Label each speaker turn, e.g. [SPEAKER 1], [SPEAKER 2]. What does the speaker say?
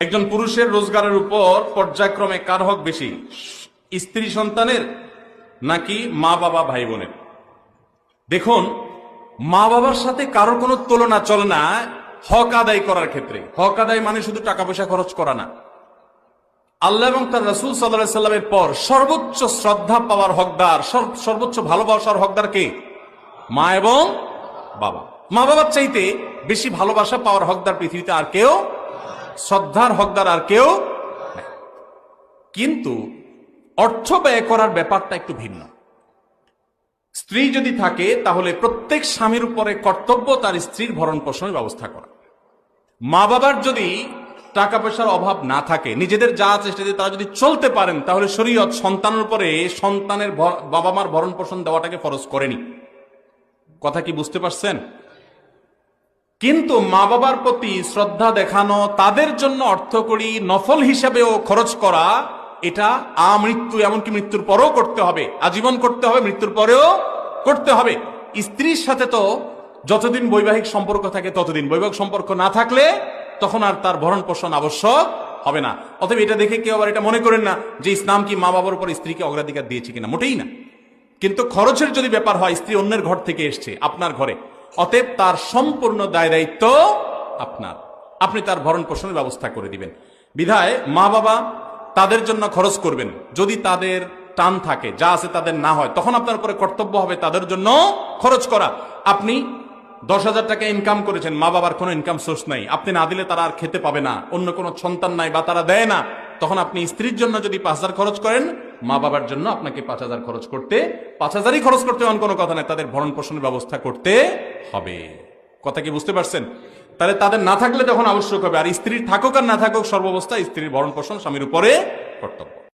[SPEAKER 1] একজন পুরুষের রোজগারের উপর পর্যায়ক্রমে কার হক বেশি, স্ত্রী সন্তানের নাকি মা বাবা ভাই বোনের? দেখুন, মা বাবার সাথে কারোর কোনো তুলনা চলে না হক আদায় করার ক্ষেত্রে। হক আদায় মানে শুধু টাকা পয়সা খরচ করা না। আল্লাহ এবং তার রাসূল সাল্লাল্লাহু আলাইহি সাল্লামের পর সর্বোচ্চ শ্রদ্ধা পাওয়ার হকদার, সর্বোচ্চ ভালোবাসার হকদার কে? মা এবং বাবা। মা বাবার চাইতে বেশি ভালোবাসা পাওয়ার হকদার পৃথিবীতে আর কেউ, শ্রদ্ধার হকদার আর কেউ নাই। কিন্তু অর্থ ব্যয় করার ব্যাপারটা একটু ভিন্ন। স্ত্রী যদি থাকে তাহলে প্রত্যেক স্বামীর উপরে কর্তব্য তার স্ত্রীর ভরণ পোষণের ব্যবস্থা করা। মা বাবার যদি টাকা পয়সার অভাব না থাকে, নিজেদের যা চেষ্টা দিয়ে তারা যদি চলতে পারেন, তাহলে শরীয়ত সন্তানের উপরে সন্তানের বাবা মার ভরণ পোষণ দেওয়াটাকে ফরজ করেনি। কথা কি বুঝতে পারছেন? কিন্তু মা বাবার প্রতি শ্রদ্ধা দেখানো, তাদের জন্য অর্থকড়ি নফল হিসাবেও খরচ করা, এটা আমৃত্যু, এমনকি মৃত্যুর পরেও করতে হবে, আজীবন করতে হবে, মৃত্যুর পরেও করতে হবে। স্ত্রীর সাথে তো যতদিন বৈবাহিক সম্পর্ক থাকে ততদিন, বৈবাহিক সম্পর্ক না থাকলে তখন আর তার ভরণ পোষণ আবশ্যক হবে না। অতএব এটা দেখে কেউ আবার এটা মনে করেন না যে ইসলাম কি মা বাবার উপর স্ত্রীকে অগ্রাধিকার দিয়েছে কিনা, মোটেই না। কিন্তু খরচের যদি ব্যাপার হয়, স্ত্রী অন্যের ঘর থেকে এসছে আপনার ঘরে, অতএব তার সম্পূর্ণ দায় দায়িত্ব আপনার, আপনি তার ভরণ পোষণের ব্যবস্থা করে দিবেন। বিধায় মা বাবা তাদের জন্য খরচ করবেন। যদি তাদের টান থাকে, যা আছে তাদের না হয়, তখন আপনার উপরে কর্তব্য হবে তাদের জন্য খরচ করা। আপনি 10,000 টাকা ইনকাম করেছেন, মা বাবার কোনো ইনকাম সোর্স নাই, আপনি না দিলে তারা আর খেতে পাবে না, অন্য কোনো সন্তান নাই বা তারা দেয় না, তখন আপনি স্ত্রীর জন্য যদি 5,000 খরচ করেন, মা বাবার জন্য আপনাকে 5,000 খরচ করতে, 5,000ই খরচ করতে এমন কোনো কথা নাই, তাদের ভরণ পোষণের ব্যবস্থা করতে হবে। কথা কি বুঝতে পারছেন? তাহলে তাদের না থাকলে তখন আবশ্যক হবে, আর স্ত্রীর থাকুক আর না থাকুক, সর্বাবস্থায় স্ত্রীর ভরণ পোষণ স্বামীর উপরে কর্তব্য।